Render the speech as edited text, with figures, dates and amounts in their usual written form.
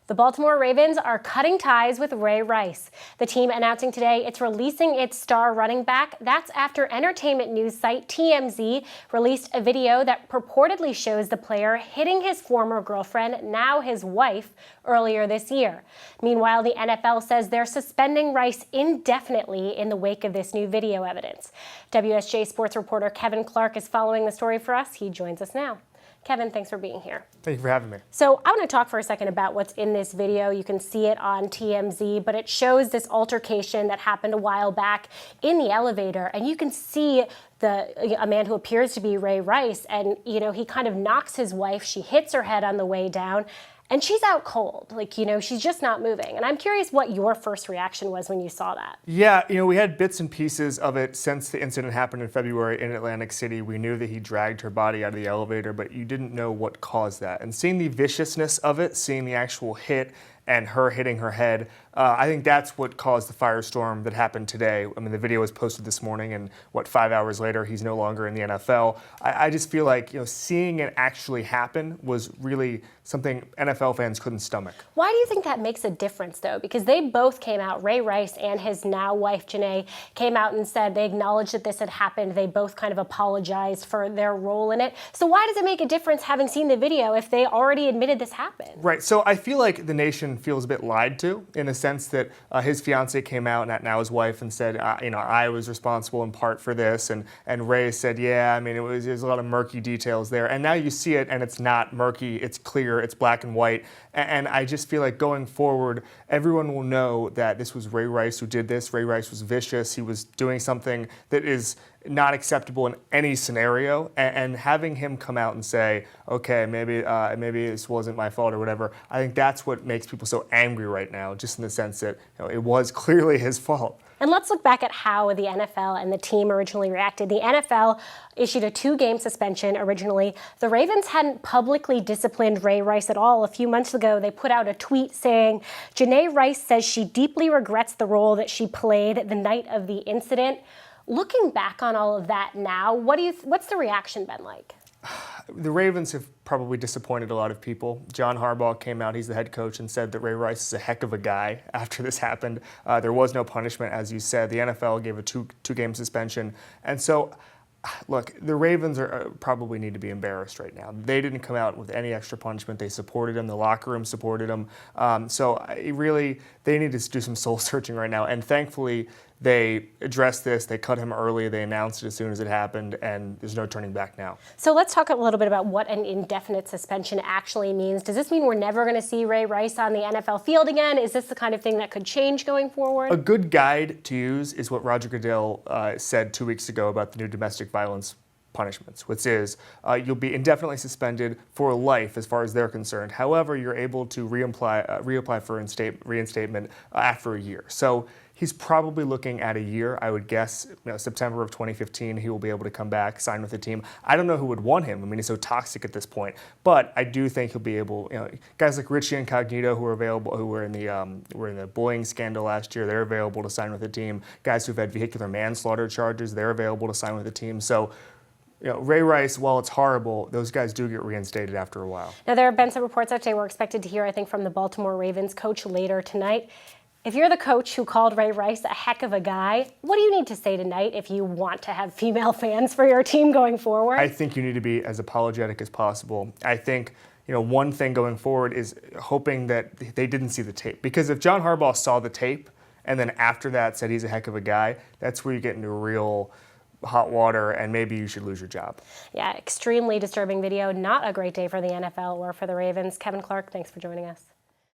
The Baltimore Ravens are cutting ties with Ray Rice. The team announcing today it's releasing its star running back. That's after entertainment news site TMZ released a video that purportedly shows the player hitting his former girlfriend, now his wife, earlier this year. Meanwhile, the NFL says they're suspending Rice indefinitely in the wake of this new video evidence. WSJ sports reporter Kevin Clark is following the story for us. He joins us now. Kevin, thanks for being here. Thank you for having me. So I want to talk for a second about what's in this video. You can see it on TMZ, but it shows this altercation that happened a while back in the elevator, and you can see a man who appears to be Ray Rice, and he kind of knocks his wife. She hits her head on the way down, and she's out cold. She's just not moving. And I'm curious what your first reaction was when you saw that. Yeah, we had bits and pieces of it since the incident happened in February in Atlantic City. We knew that he dragged her body out of the elevator, but you didn't know what caused that. And seeing the viciousness of it, seeing the actual hit and her hitting her head, I think that's what caused the firestorm that happened today. I mean, the video was posted this morning, and 5 hours later, he's no longer in the NFL. I just feel like seeing it actually happen was really something NFL fans couldn't stomach. Why do you think that makes a difference, though? Because they both came out, Ray Rice and his now wife, Janay, came out and said they acknowledged that this had happened. They both kind of apologized for their role in it. So why does it make a difference having seen the video if they already admitted this happened? Right, so I feel like the nation feels a bit lied to in a sense that his fiance came out, now his wife, and said, I was responsible in part for this, and Ray said, yeah, I mean, there's a lot of murky details there, and now you see it, and it's not murky, it's clear, it's black and white, and I just feel like going forward, everyone will know that this was Ray Rice who did this. Ray Rice was vicious. He was doing something that is not acceptable in any scenario, and having him come out and say, okay, maybe this wasn't my fault or whatever, I think that's what makes people so angry right now, just in the sense that it was clearly his fault. And let's look back at how the NFL and the team originally reacted. The NFL issued a 2-game suspension originally. The Ravens hadn't publicly disciplined Ray Rice at all. A few months ago, they put out a tweet saying, Janay Rice says she deeply regrets the role that she played the night of the incident. Looking back on all of that now, what's the reaction been like? The Ravens have probably disappointed a lot of people. John Harbaugh came out, he's the head coach, and said that Ray Rice is a heck of a guy after this happened. There was no punishment, as you said. The NFL gave a two-game suspension. And so, look, the Ravens probably need to be embarrassed right now. They didn't come out with any extra punishment. They supported him. The locker room supported him. They need to do some soul searching right now. And thankfully, they addressed this. They cut him early. They announced it as soon as it happened, and there's no turning back now. So let's talk a little bit about what an indefinite suspension actually means. Does this mean we're never going to see Ray Rice on the NFL field again? Is this the kind of thing that could change going forward? A good guide to use is what Roger Goodell said 2 weeks ago about the new domestic violence punishments, which is you'll be indefinitely suspended for life as far as they're concerned. However, you're able to reapply for reinstatement after a year. So he's probably looking at a year. I would guess September of 2015 he will be able to come back, sign with the team. I don't know who would want him. I mean, he's so toxic at this point. But I do think he'll be able. Guys like Richie Incognito who are available, who were in the bullying scandal last year, they're available to sign with the team. Guys who've had vehicular manslaughter charges, they're available to sign with the team. So, Ray Rice, while it's horrible, those guys do get reinstated after a while. Now, there have been some reports that today we're expected to hear, I think, from the Baltimore Ravens coach later tonight. If you're the coach who called Ray Rice a heck of a guy, what do you need to say tonight if you want to have female fans for your team going forward? I think you need to be as apologetic as possible. I think one thing going forward is hoping that they didn't see the tape. Because if John Harbaugh saw the tape and then after that said he's a heck of a guy, that's where you get into real hot water, and maybe you should lose your job. Yeah, extremely disturbing video. Not a great day for the NFL or for the Ravens. Kevin Clark, thanks for joining us.